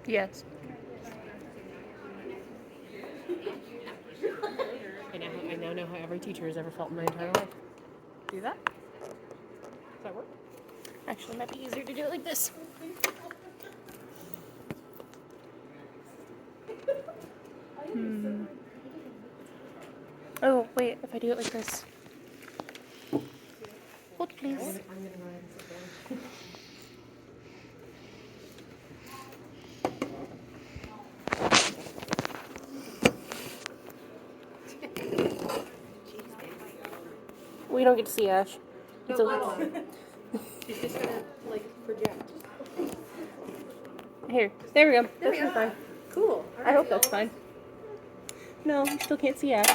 Yes. I now know how every teacher has ever felt in my entire life. Do that? Does that work? Actually, it might be easier to do it like this. Oh, wait, if I do it like this. Hold, please. I'm gonna go ahead and sit down. We don't get to see Ash. No, It's a she's just gonna, project. Here. There we go. There That we should be are. fine. Cool. I hope that's fine. No, you still can't see Ash. I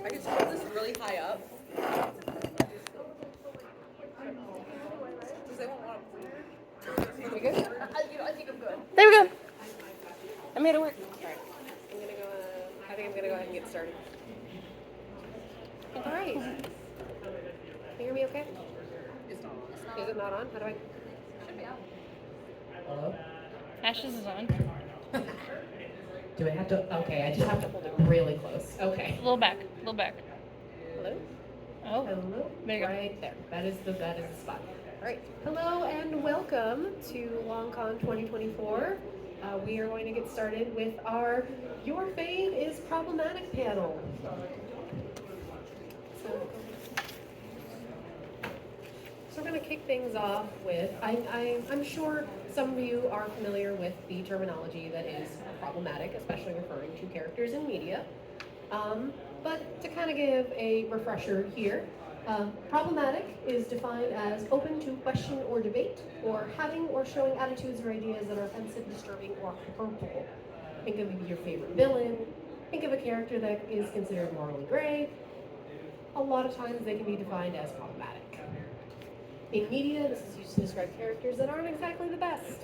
can just put this really high up. Because they won't want to. Are we good? I think I'm good. There we go. I made it work. Alright. I think I'm gonna go ahead and get started. Alright. Can you hear me okay? It's not. Is it not on? How do I? Should be out. Hello? Ash's is on. Do I have to? Okay, I just have to hold it really close. Okay. A little back. A little back. Hello? Oh. Hello? There you go. Right there. That is the spot. Alright. Hello and welcome to LongCon 2024. We are going to get started with our Your Fave is Problematic panel. So we're going to kick things off with, I'm sure some of you are familiar with the terminology that is problematic, especially referring to characters in media. But to kind of give a refresher here, problematic is defined as open to question or debate, or having or showing attitudes or ideas that are offensive, disturbing, or harmful. Think of your favorite villain. Think of a character that is considered morally gray. A lot of times they can be defined as problematic. In media, this is used to describe characters that aren't exactly the best.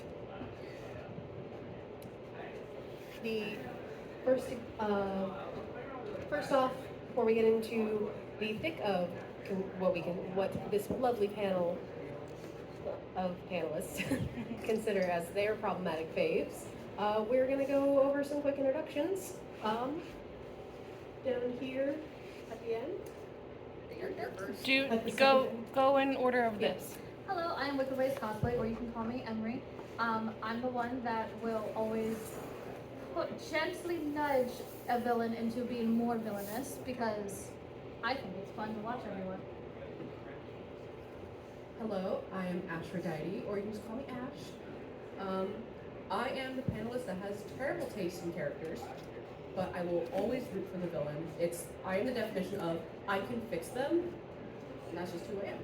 The first off, before we get into the thick of what this lovely panel of panelists consider as their problematic faves, we're going to go over some quick introductions. Down here at the end. Go in order of this. Yes. Hello, I am WickedWaysCosplay, or you can call me Emery. I'm the one that will always gently nudge a villain into being more villainous because I think it's fun to watch everyone. Hello, I am Aphrodite, or you can just call me Ash. I am the panelist that has terrible taste in characters, but I will always root for the villain. I am the definition of I can fix them, and that's just who I am.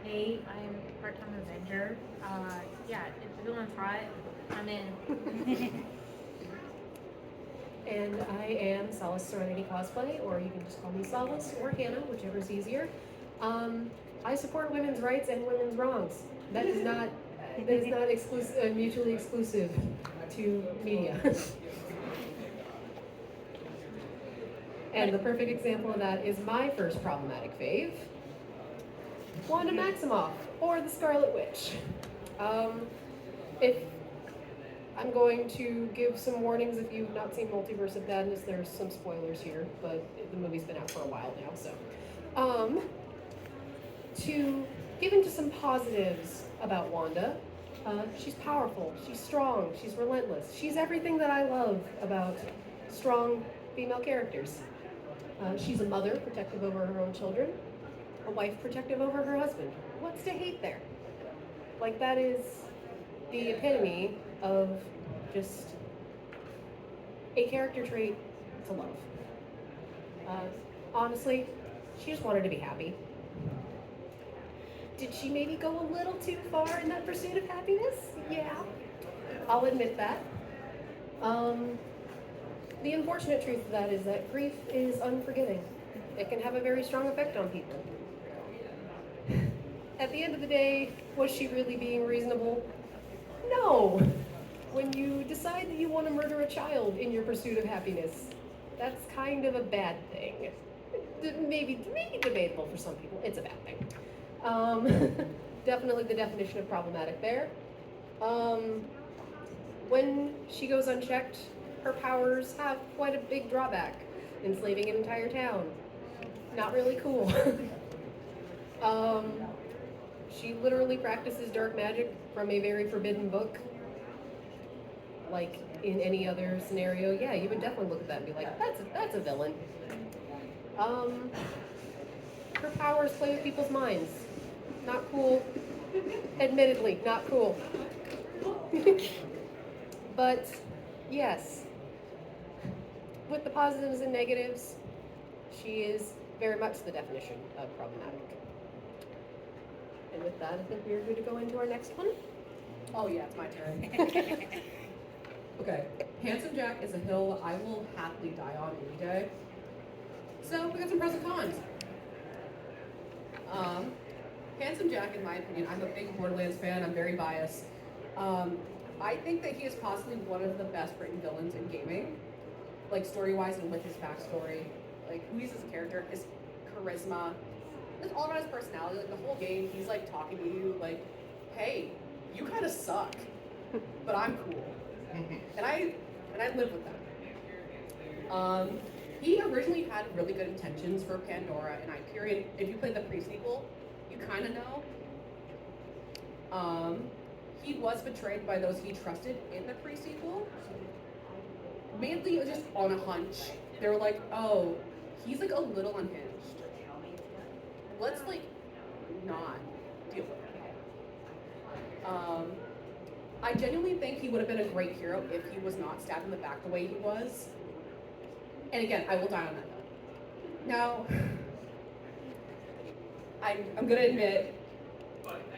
Hey, I'm a part-time Avenger. Yeah, if the villain's right, I'm in. And I am Solaceserenitycosplay, or you can just call me Solace or Hannah, whichever is easier. I support women's rights and women's wrongs. That is not exclusive, mutually exclusive to media. And the perfect example of that is my first problematic fave, Wanda Maximoff, or the Scarlet Witch. If I'm going to give some warnings if you've not seen Multiverse of Madness, there's some spoilers here, but the movie's been out for a while now, so. To give into some positives about Wanda, she's powerful, she's strong, she's relentless. She's everything that I love about strong female characters. She's a mother, protective over her own children, a wife protective over her husband. What's to hate there? Like, that is the epitome of just a character trait to love. Honestly, she just wanted to be happy. Did she maybe go a little too far in that pursuit of happiness? Yeah, I'll admit that. The unfortunate truth of that is that grief is unforgiving. It can have a very strong effect on people. At the end of the day, was she really being reasonable? No. When you decide that you want to murder a child in your pursuit of happiness, that's kind of a bad thing. Maybe debatable for some people. It's a bad thing. Um, definitely the definition of problematic there. When she goes unchecked, her powers have quite a big drawback, enslaving an entire town. Not really cool. um, she literally practices dark magic from a very forbidden book. Like in any other scenario, yeah, you would definitely look at that and be like, that's a villain. Her powers play with people's minds. Not cool. Admittedly, not cool. But yes, with the positives and negatives, she is very much the definition of problematic. And with that, I think we are good to go into our next one. Oh yeah, it's my turn. Okay, Handsome Jack is a hill I will happily die on any day. So we got some pros and cons. Handsome Jack, in my opinion, I'm a big Borderlands fan. I'm very biased. I think that he is possibly one of the best written villains in gaming, like story-wise and with his backstory, like who he is as a character, his charisma, just all around his personality. Like the whole game, he's like talking to you, like, "Hey, you kind of suck, but I'm cool," and I live with that. He originally had really good intentions for Pandora and Hyperion. If you played the pre-sequel, you kind of know. He was betrayed by those he trusted in the pre-sequel. Mainly, it was just on a hunch. They were like, "Oh, he's like a little unhinged. Let's like not deal with it." I genuinely think he would have been a great hero if he was not stabbed in the back the way he was. And again, I will die on that note. Now, I'm gonna admit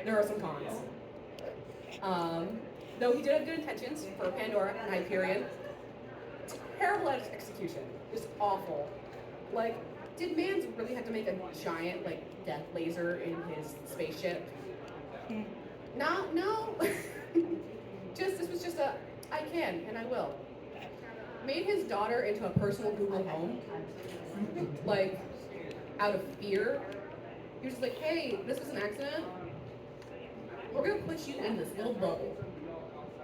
there are some cons. Though he did have good intentions for Pandora and Hyperion, terrible execution, just awful. Like, did Mans really have to make a giant like death laser in his spaceship? No. This was just a I can and I will. Made his daughter into a personal Google Home, like out of fear. He was just like, "Hey, this was an accident. We're gonna put you in this little bubble.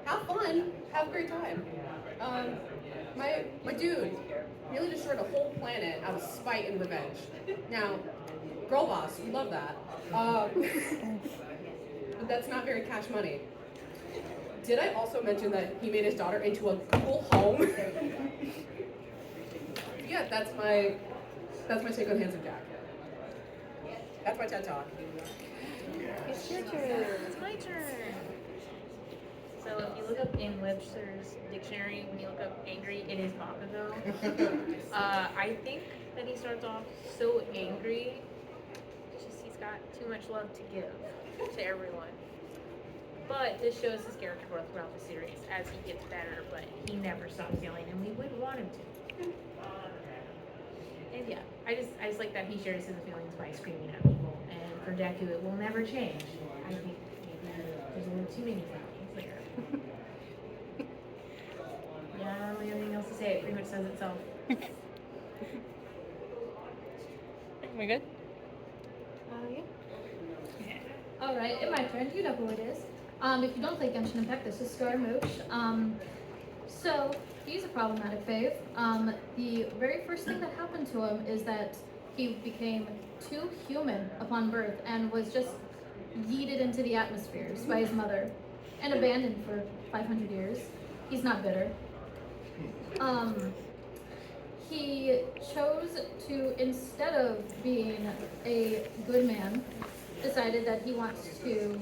Have fun, have a great time." My dude nearly destroyed a whole planet out of spite and revenge. Now, girl boss, we love that. But that's not very cash money. Did I also mention that he made his daughter into a Google Home? Yeah, that's my take on Handsome Jack. That's my TED Talk. It's your turn. It's my turn. So if you look up in Webster's dictionary, when you look up angry, it is Bakugo. I think that he starts off so angry, it's just he's got too much love to give to everyone. But this shows his character growth throughout the series as he gets better, but he never stops yelling, and we would want him to. And yeah, I just like that he shares his feelings by screaming at people. And for Deku, it will never change. I think maybe there's a little too many feelings there. Yeah, I don't really have anything else to say. It pretty much says itself. We good? Yeah. All right, in my turn, you know who it is. If you don't play Genshin Impact, this is Scaramouche. So he's a problematic fave. The very first thing that happened to him is that he became too human upon birth and was just yeeted into the atmospheres by his mother and abandoned for 500 years. He's not bitter. He chose to, instead of being a good man, decided that he wants to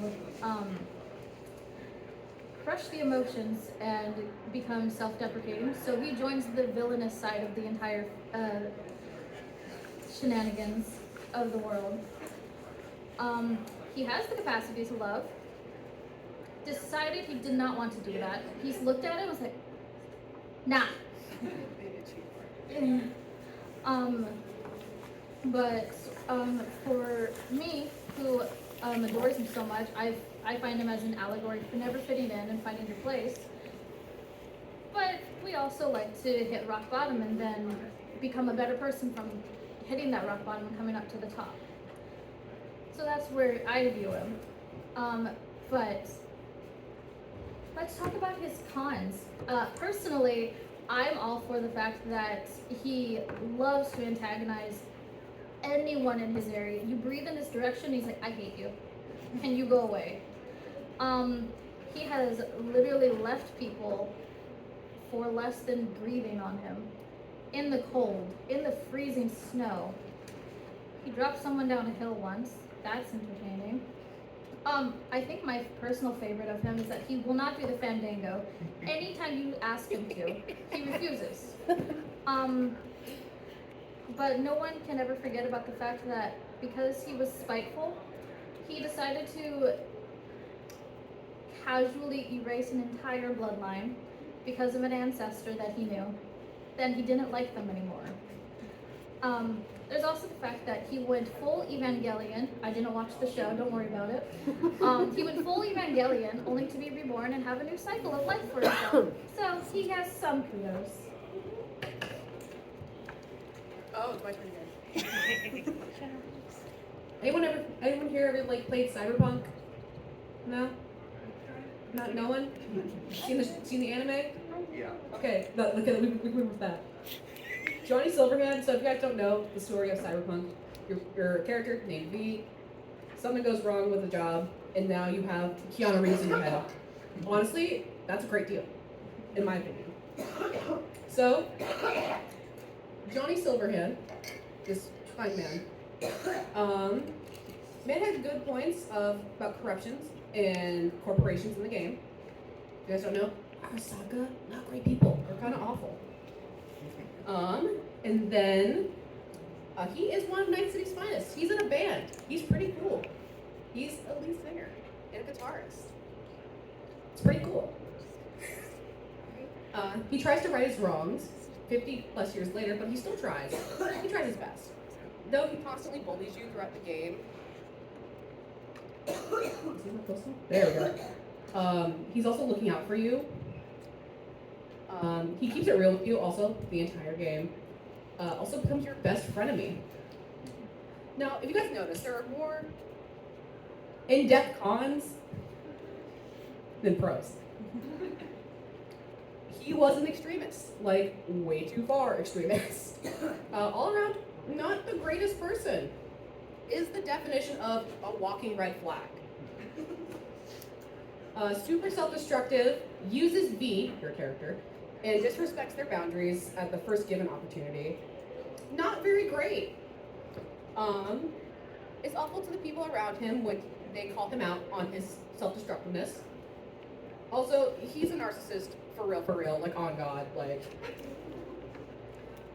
crush the emotions and become self-deprecating. So he joins the villainous side of the entire shenanigans of the world. He has the capacity to love. Decided he did not want to do that. He's looked at it and was like, nah. But for me, who adores him so much, I find him as an allegory for never fitting in and finding your place. But we also like to hit rock bottom and then become a better person from hitting that rock bottom and coming up to the top. So that's where I view him. But let's talk about his cons. Personally, I'm all for the fact that he loves to antagonize anyone in his area. You breathe in his direction, he's like, I hate you. And you go away. He has literally left people for less than breathing on him. In the cold, in the freezing snow. He dropped someone down a hill once. That's entertaining. I think my personal favorite of him is that he will not do the fandango. Anytime you ask him to, he refuses. But no one can ever forget about the fact that because he was spiteful, he decided to casually erase an entire bloodline because of an ancestor that he knew. Then he didn't like them anymore. There's also the fact that he went full Evangelion. I didn't watch the show, don't worry about it. He went full Evangelion only to be reborn and have a new cycle of life for himself. So he has some kudos. Oh, it's my turn again. Anyone here ever like played Cyberpunk? No? Not no one? Seen the anime? Yeah. Okay, look at we move with that. Johnny Silverhand, so if you guys don't know the story of Cyberpunk, your character named V, something goes wrong with the job, and now you have Keanu Reeves in your head. Honestly, that's a great deal, in my opinion. So, Johnny Silverhand, this fine man, man had good points about corruptions and corporations in the game. If you guys don't know, Arasaka, not great people. They're kind of awful. And then he is one of Night City's finest. He's in a band. He's pretty cool. He's a lead singer and a guitarist. It's pretty cool. He tries to right his wrongs 50 plus years later, but he still tries. He tries his best. Though he constantly bullies you throughout the game. There we go. He's also looking out for you. He keeps it real with you also the entire game. Also becomes your best frenemy. Now, if you guys notice, there are more in-depth cons than pros. He was an extremist, like way too far extremist. All around, not the greatest person. Is the definition of a walking red flag. Super self-destructive, uses V, your character, and disrespects their boundaries at the first given opportunity. Not very great. Is awful to the people around him when they call him out on his self-destructiveness. Also, he's a narcissist for real, like on God, like.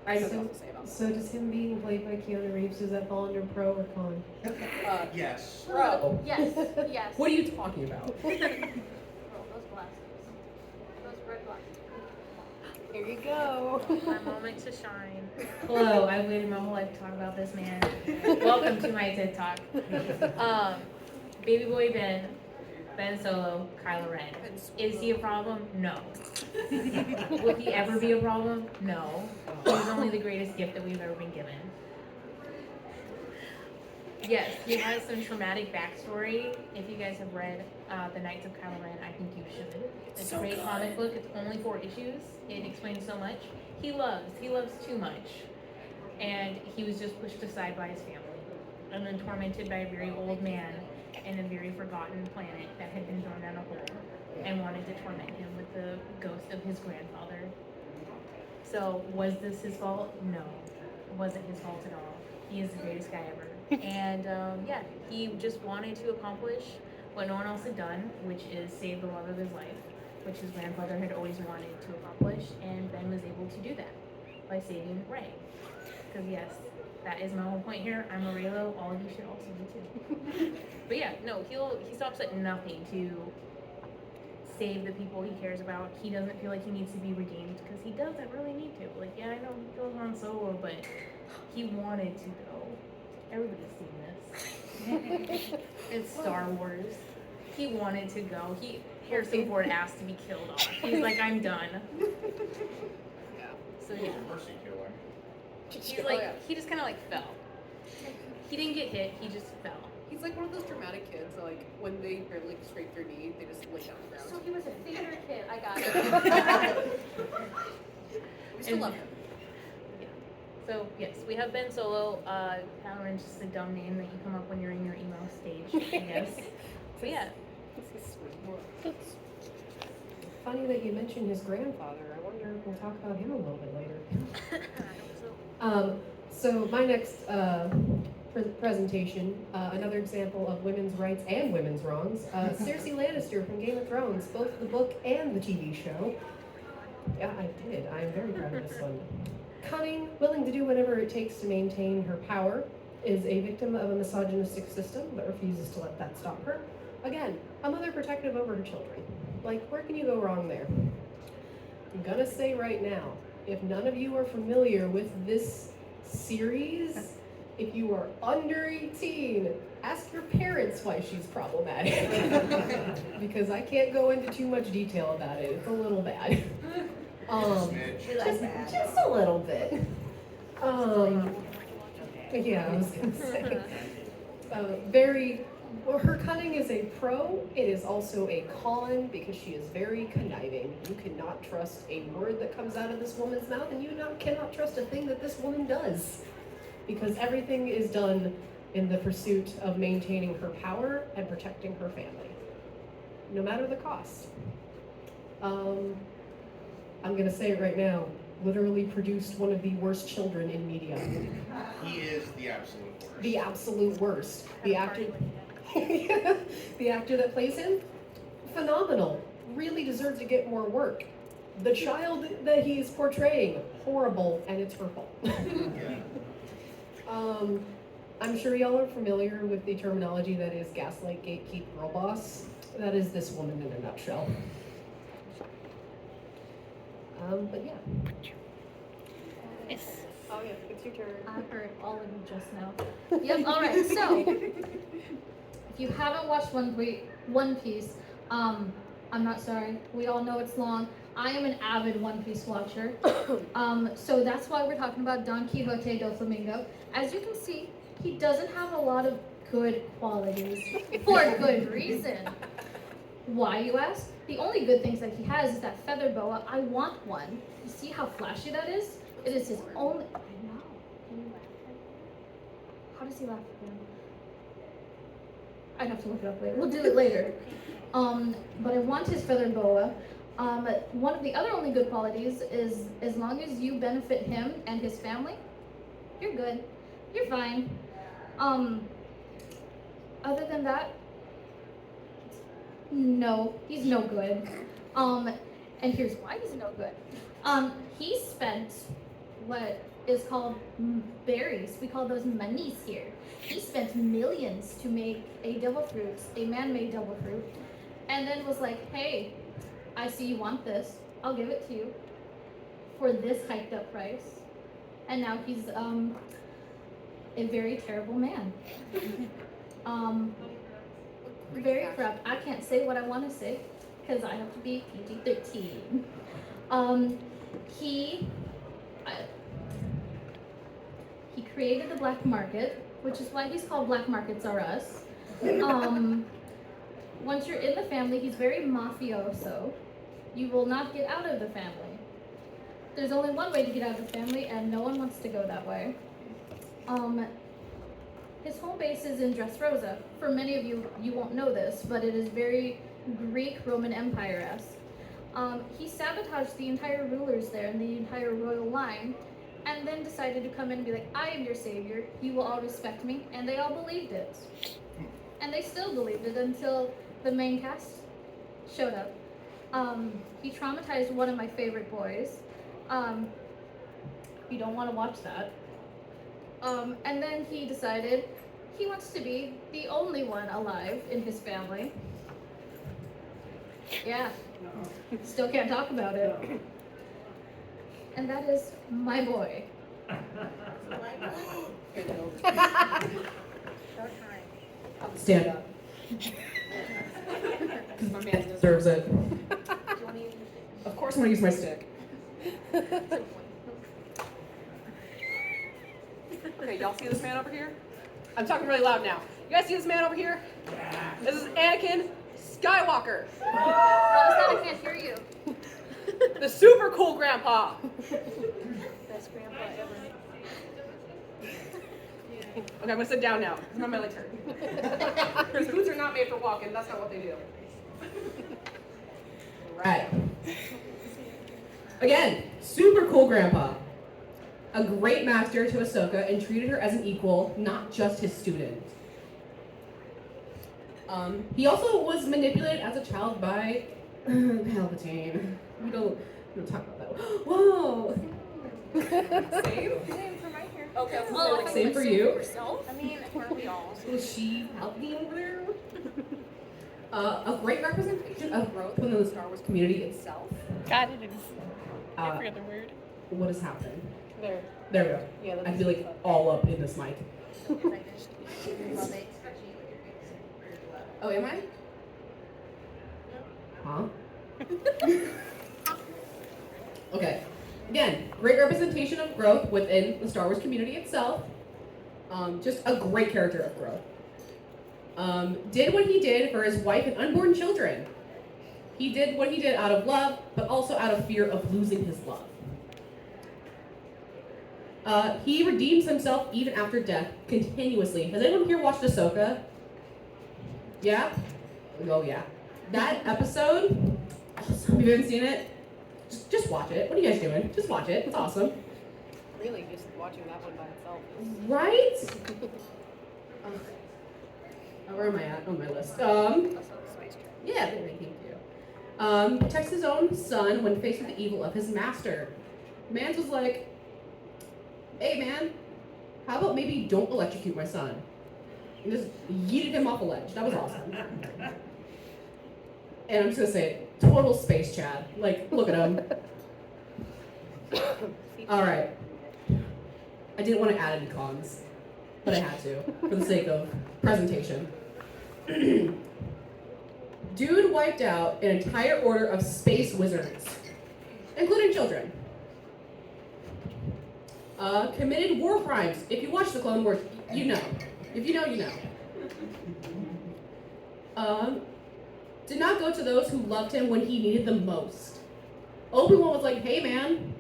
I don't know what to say about that. So does him being played by Keanu Reeves, does that fall under pro or con? Yes. Bro, Yes, yes. what are you talking about? Oh, those glasses. Those red glasses. Here you go. My moment to shine. Hello, I've waited my whole life to talk about this man. Welcome to my TikTok. Baby boy Ben Solo, Kylo Ren. Is he a problem? No. Will he ever be a problem? No. He was only the greatest gift that we've ever been given. Yes, he has some traumatic backstory. If you guys have read The Knights of Kylo Ren, I think you should. It's a great comic book. It's only 4 issues. It explains so much. He loves too much. And he was just pushed aside by his family and then tormented by a very old man in a very forgotten planet that had been thrown down a hole and wanted to torment him with the ghost of his grandfather. So was this his fault? No, it wasn't his fault at all. He is the greatest guy ever. And yeah, he just wanted to accomplish what no one else had done, which is save the love of his life, which his grandfather had always wanted to accomplish, and Ben was able to do that by saving Rey. Because yes, that is my whole point here. I'm a Reylo. All of you should also be too. But yeah, no, he stops at nothing to save the people he cares about. He doesn't feel like he needs to be redeemed because he doesn't really need to. Like, yeah, I know he goes on Solo, but he wanted to go. Everybody's seen this. It's Star Wars. He wanted to go. Harrison Ford asked to be killed off. He's like, I'm done. So yeah. Mercy killer. He's like, he just kind of like fell. He didn't get hit, he just fell. He's like one of those dramatic kids, so like when they barely scrape their knee, they just lay down the ground. So he was a theater kid. I got it. We still love him. So yes, we have Ben Solo. Paladin's just a dumb name that you come up when you're in your emo stage, I guess. So yeah. This is sweet. Funny that you mentioned his grandfather. I wonder if we'll talk about him a little bit later. So my next presentation, another example of women's rights and women's wrongs. Cersei Lannister from Game of Thrones, both the book and the TV show. Yeah, I did. I'm very proud of this one. Cunning, willing to do whatever it takes to maintain her power, is a victim of a misogynistic system but refuses to let that stop her. Again, a mother protective over her children. Like, where can you go wrong there? I'm gonna say right now, if none of you are familiar with this series, if you are under 18, ask your parents why she's problematic. Because I can't go into too much detail about it. It's a little bad. Just a little bit. Yeah, I was gonna say. Well, her cunning is a pro. It is also a con because she is very conniving. You cannot trust a word that comes out of this woman's mouth, and you cannot trust a thing that this woman does. Because everything is done in the pursuit of maintaining her power and protecting her family, no matter the cost. I'm gonna say it right now, literally produced one of the worst children in media. He is the absolute worst. The absolute worst. The actor, the actor that plays him, phenomenal. Really deserves to get more work. The child that he's portraying, horrible, and it's her fault. I'm sure y'all are familiar with the terminology that is gaslight, gatekeep, girl boss. That is this woman in a nutshell. But yeah. Yes. Oh yeah, it's your turn. I heard all of you just now. Yep, alright, so if you haven't watched One Piece, I'm not sorry. We all know it's long. I am an avid One Piece watcher. So that's why we're talking about Don Quixote do Flamingo. As you can see, he doesn't have a lot of good qualities for good reason. Why, you ask? The only good things that he has is that feather boa. I want one. You see how flashy that is? It is his only. I know. Can you laugh at him? How does he laugh at him? I'd have to look it up later. We'll do it later. But I want his feather boa. One of the other only good qualities is as long as you benefit him and his family, you're good. You're fine. Other than that, no, he's no good. And here's why he's no good. He spent what is called berries. We call those monies here. He spent millions to make a devil fruit, a man-made devil fruit, and then was like, hey, I see you want this. I'll give it to you for this hiked up price. And now he's a very terrible man. Very corrupt. I can't say what I want to say because I have to be PG-13. He created the black market, which is why he's called Black Markets Are Us. Once you're in the family, he's very mafioso. You will not get out of the family. There's only one way to get out of the family, and no one wants to go that way. His home base is in Dressrosa. For many of you, you won't know this, but it is very Greek Roman Empire-esque. He sabotaged the entire rulers there and the entire royal line, and then decided to come in and be like, I am your savior, you will all respect me, and they all believed it. And they still believed it until the main cast showed up. He traumatized one of my favorite boys. You don't want to watch that. And then he decided he wants to be the only one alive in his family. Yeah. Still can't talk about it. And that is my boy. Stand up. Because my man deserves it. Of course I'm going to use my stick. Okay, y'all see this man over here? I'm talking really loud now. You guys see this man over here? This is Anakin Skywalker, Notice that I can't hear you. the super cool grandpa. Best grandpa ever. Okay, I'm gonna sit down now. It's not my turn. Because boots are not made for walking. That's not what they do. Right. Again, super cool grandpa. A great master to Ahsoka and treated her as an equal, not just his student. He also was manipulated as a child by Palpatine. We don't talk about that. Whoa! Same? Same for my hair. Okay, Oh, Same for you? Yourself? I mean, weren't we all? Was she Palpatine over there? A great representation of growth within the Star Wars community itself. God, it is. I Uh, forgot the word. what is happening? There. There we go. Yeah, I feel like all up in this mic. Love it. Oh, am I? Huh? Okay. Again, great representation of growth within the Star Wars community itself. Just a great character of growth. Did what he did for his wife and unborn children. He did what he did out of love, but also out of fear of losing his love. He redeems himself even after death, continuously. Has anyone here watched Ahsoka? Yeah? Oh yeah. That episode, some of you haven't seen it, just watch it. What are you guys doing? Just watch it. It's awesome. Really, just watching that one by itself. Right? Where am I at on my list? Yeah, thank you. Protects his own son when faced with the evil of his master. Mans was like, hey man, how about maybe don't electrocute my son? And just yeeted him off a ledge. That was awesome. And I'm just gonna say it, total space Chad. Like, look at him. Alright. I didn't want to add any cons, but I had to, for the sake of presentation. Dude wiped out an entire order of space wizards, including children. Committed war crimes. If you watch the Clone Wars, you know. If you know, you know. Did not go to those who loved him when he needed them most. Obi-Wan was like, hey man,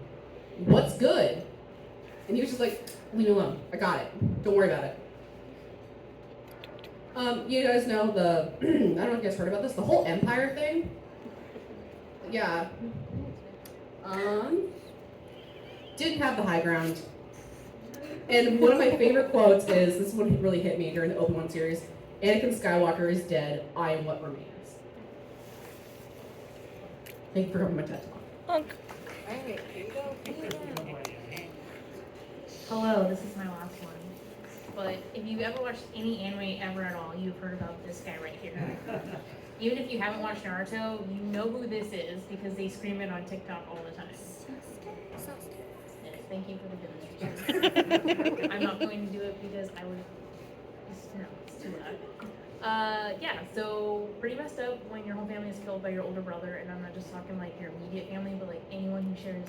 what's good? And he was just like, leave me alone. I got it. Don't worry about it. You guys know the, I don't know if you guys heard about this, the whole Empire thing. Yeah. Didn't have the high ground. And one of my favorite quotes is, this is what really hit me during the Obi-Wan series, Anakin Skywalker is dead, I am what remains. Thank you for coming to my TED Talk. Hello, this is my last one. But if you've ever watched any anime ever at all, you've heard about this guy right here. Even if you haven't watched Naruto, you know who this is because they scream it on TikTok all the time. Yes, thank you for the demonstration. I'm not going to do it because I would. No, it's too loud. Yeah, so pretty messed up when your whole family is killed by your older brother, and I'm not just talking like your immediate family, but like anyone who shares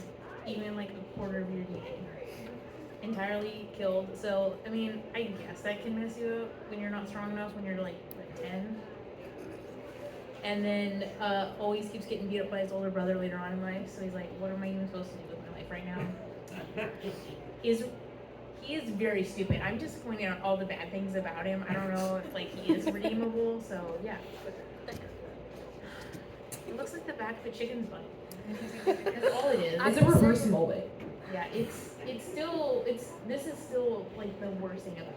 even like a quarter of your DNA. Entirely killed. So, I mean, I guess that can mess you up when you're not strong enough when you're like 10. And then always keeps getting beat up by his older brother later on in life. So he's like, what am I even supposed to do with my life right now? He is very stupid. I'm just pointing out all the bad things about him. I don't know if like he is redeemable. So yeah. It looks like the back of a chicken's butt. That's all it is. It's a reverse molding. Yeah, this is still like the worst thing about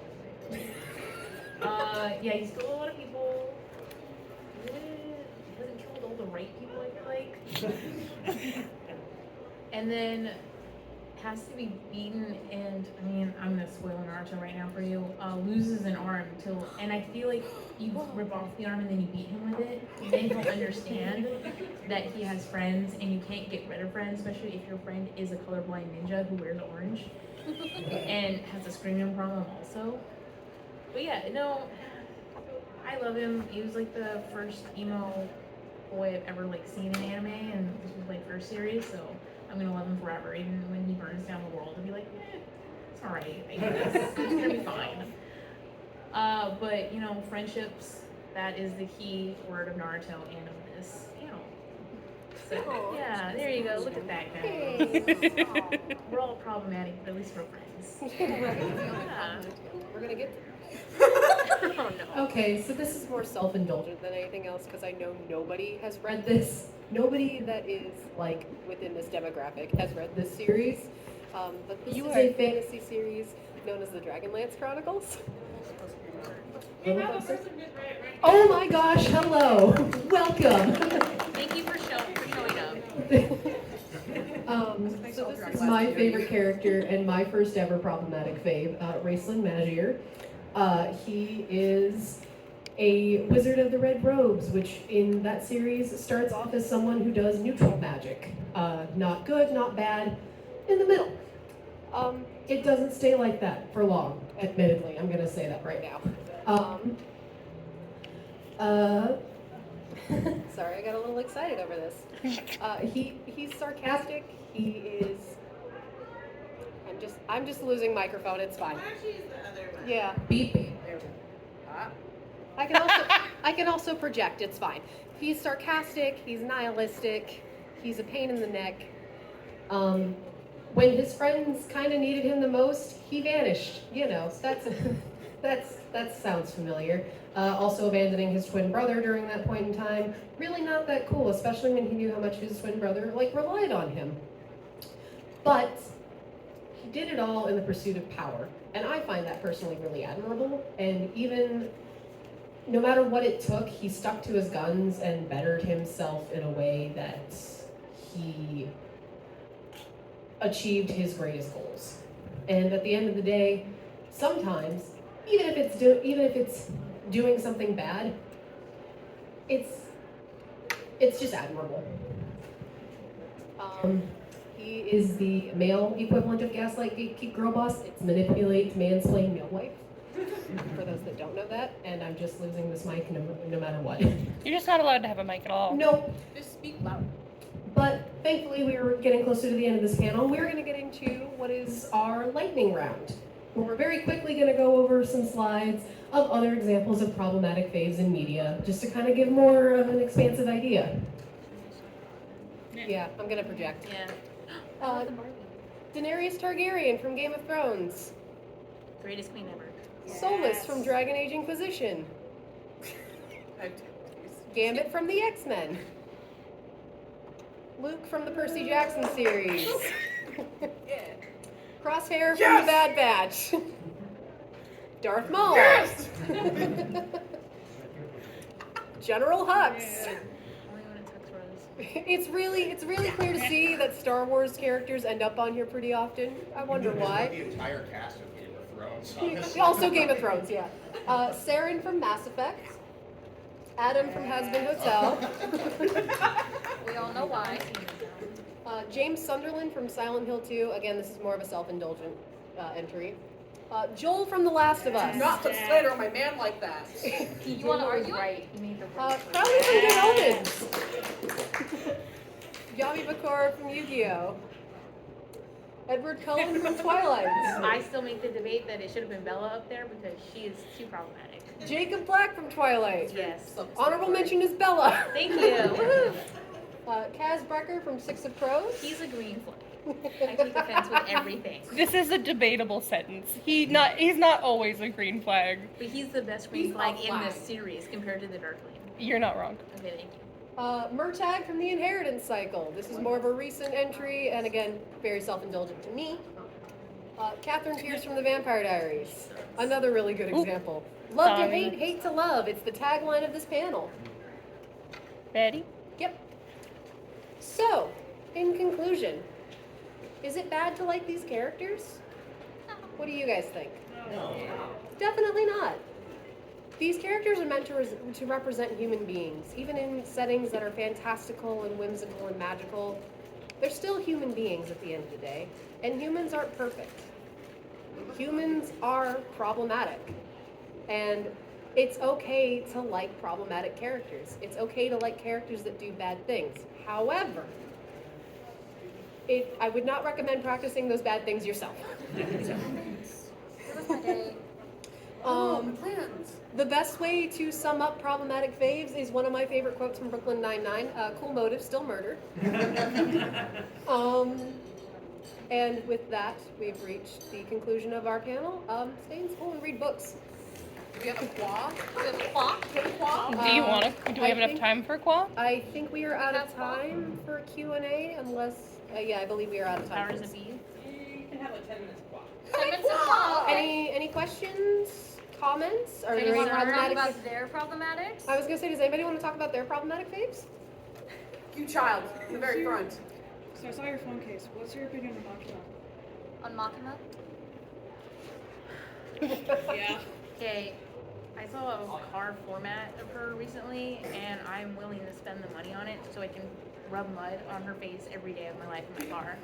it. Yeah, he's killed a lot of people. He hasn't killed all the right people, I feel like. And then has to be beaten, and I mean, I'm gonna spoil Naruto right now for you. Loses an arm and I feel like you rip off the arm and then you beat him with it. Then he'll understand that he has friends, and you can't get rid of friends, especially if your friend is a colorblind ninja who wears orange and has a screaming problem also. But yeah, no, I love him. He was like the first emo boy I've ever like seen in anime, and this was my first series, so I'm gonna love him forever, even when he burns down the world. I'll be like, it's alright, I guess. It's gonna be fine. But you know, friendships, that is the key word of Naruto and of this panel. So yeah, there you go. Look at that, guys. We're all problematic, but at least we're friends. Yeah. We're gonna get Oh no. Okay, so this is more self-indulgent than anything else because I know nobody has read this. Nobody that is like within this demographic has read this series. But this is a fantasy series known as the Dragonlance Chronicles. Oh my gosh, hello. Welcome. Thank you for showing up. So this is my favorite character and my first ever problematic fave, Raceland Magier. He is a wizard of the red robes, which in that series starts off as someone who does neutral magic. Not good, not bad, in the middle. It doesn't stay like that for long, admittedly. I'm gonna say that right now. Sorry, I got a little excited over this. He's sarcastic. He is. I'm just losing microphone. It's fine. Yeah. Beep. I can also project. It's fine. He's sarcastic. He's nihilistic. He's a pain in the neck. When his friends kind of needed him the most, he vanished. You know, that sounds familiar. Also abandoning his twin brother during that point in time. Really not that cool, especially when he knew how much his twin brother relied on him. But he did it all in the pursuit of power, and I find that personally really admirable. And even no matter what it took, he stuck to his guns and bettered himself in a way that he achieved his greatest goals. And at the end of the day, sometimes, even if it's doing something bad, it's just admirable. He is the male equivalent of Gaslight Gatekeep Girl Boss. It's manipulate, mansplain, male wife. For those that don't know that, and I'm just losing this mic no matter what. You're just not allowed to have a mic at all. Nope. Just speak loud. But thankfully, we were getting closer to the end of this panel. We're going to get into what is our lightning round, where we're very quickly going to go over some slides of other examples of problematic faves in media, just to kind of give more of an expansive idea. Yeah, I'm going to project. Yeah. Daenerys Targaryen from Game of Thrones. Greatest queen ever. Solus from Dragon Age Inquisition. Gambit from the X-Men. Luke from the Percy Jackson series. Crosshair from the Bad Batch. Darth Maul. Yes! General Hux. Only when it Tux Rose. It's really clear to see that Star Wars characters end up on here pretty often. I wonder why. The entire cast of Game of Thrones. Honestly. Also Game of Thrones, yeah. Saren from Mass Effect. Adam from Has-Been Hotel. We all know why. James Sunderland from Silent Hill 2. Again, this is more of a self-indulgent entry. Joel from The Last of Us. Not put slander on my man like that. You want to argue? Right. You made the Crowley from Good Omens. Yami Bakura from Yu-Gi-Oh! Edward Cullen from Twilight. I still make the debate that it should have been Bella up there because she is too problematic. Jacob Black from Twilight. Yes. Honorable mention is Bella. Thank you. Kaz Brecker from Six of Crows. He's a green flag. I take offense with everything. This is a debatable sentence. He's not always a green flag. But he's the best green He's flag a in flag. this series compared to the Darkling. You're not wrong. Okay, thank you. Murtag from the Inheritance Cycle. This is more of a recent entry, and again, very self-indulgent to me. Catherine Pierce from the Vampire Diaries. Another really good example. Love to hate, hate to love. It's the tagline of this panel. Ready? Yep. So, in conclusion, is it bad to like these characters? What do you guys think? No. Definitely not. These characters are meant to represent human beings, even in settings that are fantastical and whimsical and magical. They're still human beings at the end of the day, and humans aren't perfect. Humans are problematic, and it's okay to like problematic characters. It's okay to like characters that do bad things. However, I would not recommend practicing those bad things yourself. It was my day. Plants. the best way to sum up problematic faves is one of my favorite quotes from Brooklyn Nine-Nine. Cool motive, still murder. And with that, we've reached the conclusion of our panel. Stay in school and read books. Do we have a qua? The clock. Do we have a qua? Do you want to? Do we I have enough think- time for a qual? I think we are out of have one? time for Q&A unless, yeah, I believe we are out of time. Powers for of this. B. You can have like 10 minutes block. 10 minutes of clock. Any questions, comments? Are there Anyone any want to talk problematic? about their problematics? I was gonna say, does anybody want to talk about their problematic faves? You child, in the very front. So I saw your phone case. What's your opinion on Makima? On Makima? Yeah. Okay, I saw a car format of her recently, and I'm willing to spend the money on it so I can rub mud on her face every day of my life in my car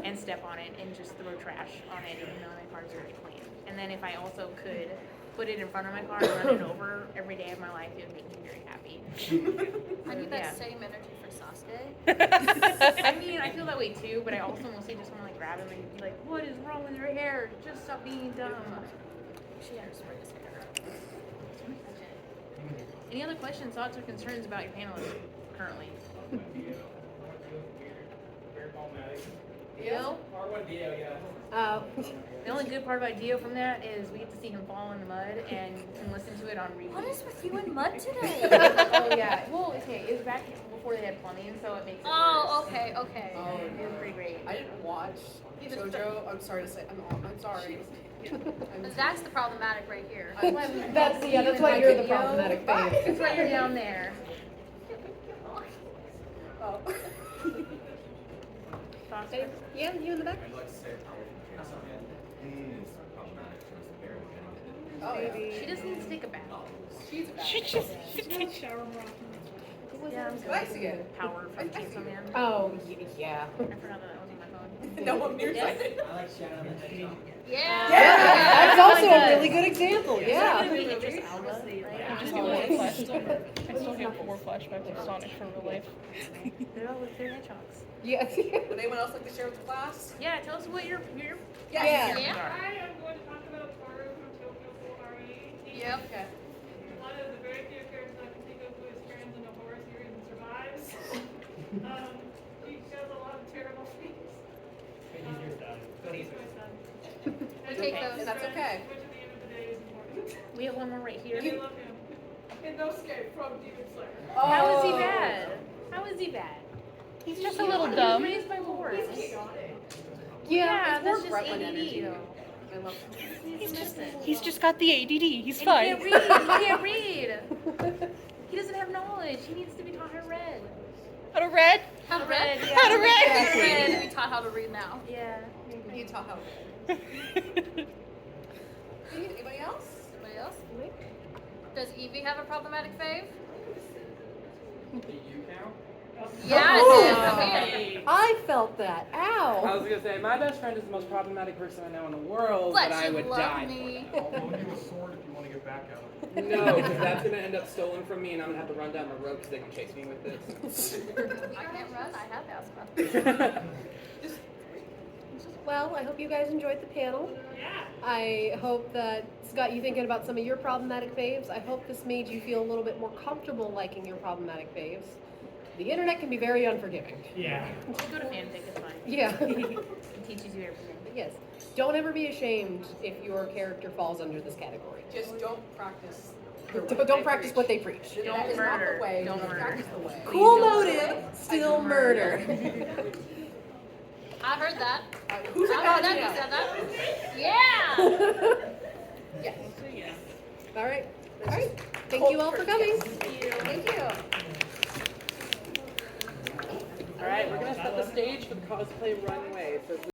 and step on it and just throw trash on it even though my car's very clean. And then if I also could put it in front of my car and run it over every day of my life, it would make me very happy. I need that Yeah. same energy for Sasuke. I mean, I feel that way too, but I also mostly just want to like grab him and be like, "What is wrong with your hair? Just stop being dumb." She undersprayed his hair. Any other questions, thoughts, or concerns about your panelists currently? Dio? R1 Dio, yeah. The only good part about Dio from that is we get to see him fall in the mud and can listen to it on repeat. What is with you and mud today? Oh yeah. Well, okay, it was back before they had plumbing, so it makes it Oh, worse. okay, okay. Oh, It was pretty great. I didn't watch JoJo. I'm sorry to say. I'm sorry. That's the problematic right here. That's why you're the problematic fave. That's why you're down there. Oh. Thoughts? Yeah, you in the back? I'd like to say powerful chainsaw is problematic towards the very beginning. Oh, yeah. She just needs to take a bath. She's a bad She bitch. just. Shower more often. Yeah, I'm I see it. Power from Chainsaw Man. Oh, yeah. I forgot that was on my phone. No one nearsighted. I like Shadow the Hedgehog. Yeah. That's also my a God. really good example, Is yeah. that gonna be Idris Elba? I just get more flash. I still get more flashbacks of Sonic from real life. They're hedgehogs. Yeah. Would anyone else like to share with the class? Yeah, tell us what your Yeah. characters are. I am going to talk about Toru from Tokyo Ghoul RE. Yep. Okay. One of the very few characters I can think of who is trans in a horror series and survives. He shows a lot of terrible things. But he's your son. But he's your son. We take those. That's okay. Which at the end of the day is important. We have one more right here. I love him. In No Escape from Demon Slayer. How is he Oh. bad? How is he bad? He's just a little dumb. He's raised by horse. Yeah. It's more that's just Brooklyn ADD. energy. I love He's just got the ADD. He's And fine. he can't read. He can't read. He doesn't have knowledge. He needs to be taught how to read. How to read? How to Read, read? yeah. How to read? Read. We taught how to read now. Yeah. you taught how. Anybody else? Anybody else? Does Evie have a problematic fave? Do you count? Yeah, Oh. it is. Come here. I felt that. I Ow. was gonna say, my best friend is the most problematic person I know in the world, But but I you would love die me. I'll loan you a sword if you want to get back at for it. No, because that's gonna end up stolen from me, and I'm gonna have to run down the road because they can chase me with this. I can't run. I have asthma. Well, I hope you guys enjoyed the panel. Yeah. I hope that it's got you thinking about some of your problematic faves. I hope this made you feel a little bit more comfortable liking your problematic faves. The internet can be very unforgiving. Yeah. Just go to fanfic. It's fine. Yeah. It teaches you everything. Yes. Don't ever be ashamed if your character falls under this category. Just don't practice. Don't practice what they preach. That Don't is not murder. the way. Don't You murder. Practice the way. Cool don't motive, still murder. I heard that. Who's I a heard god that. You now? said that. Yeah. Yes. All right. All right. Thank you all for coming. Thank you. All right, we're gonna set the stage for the cosplay runway. So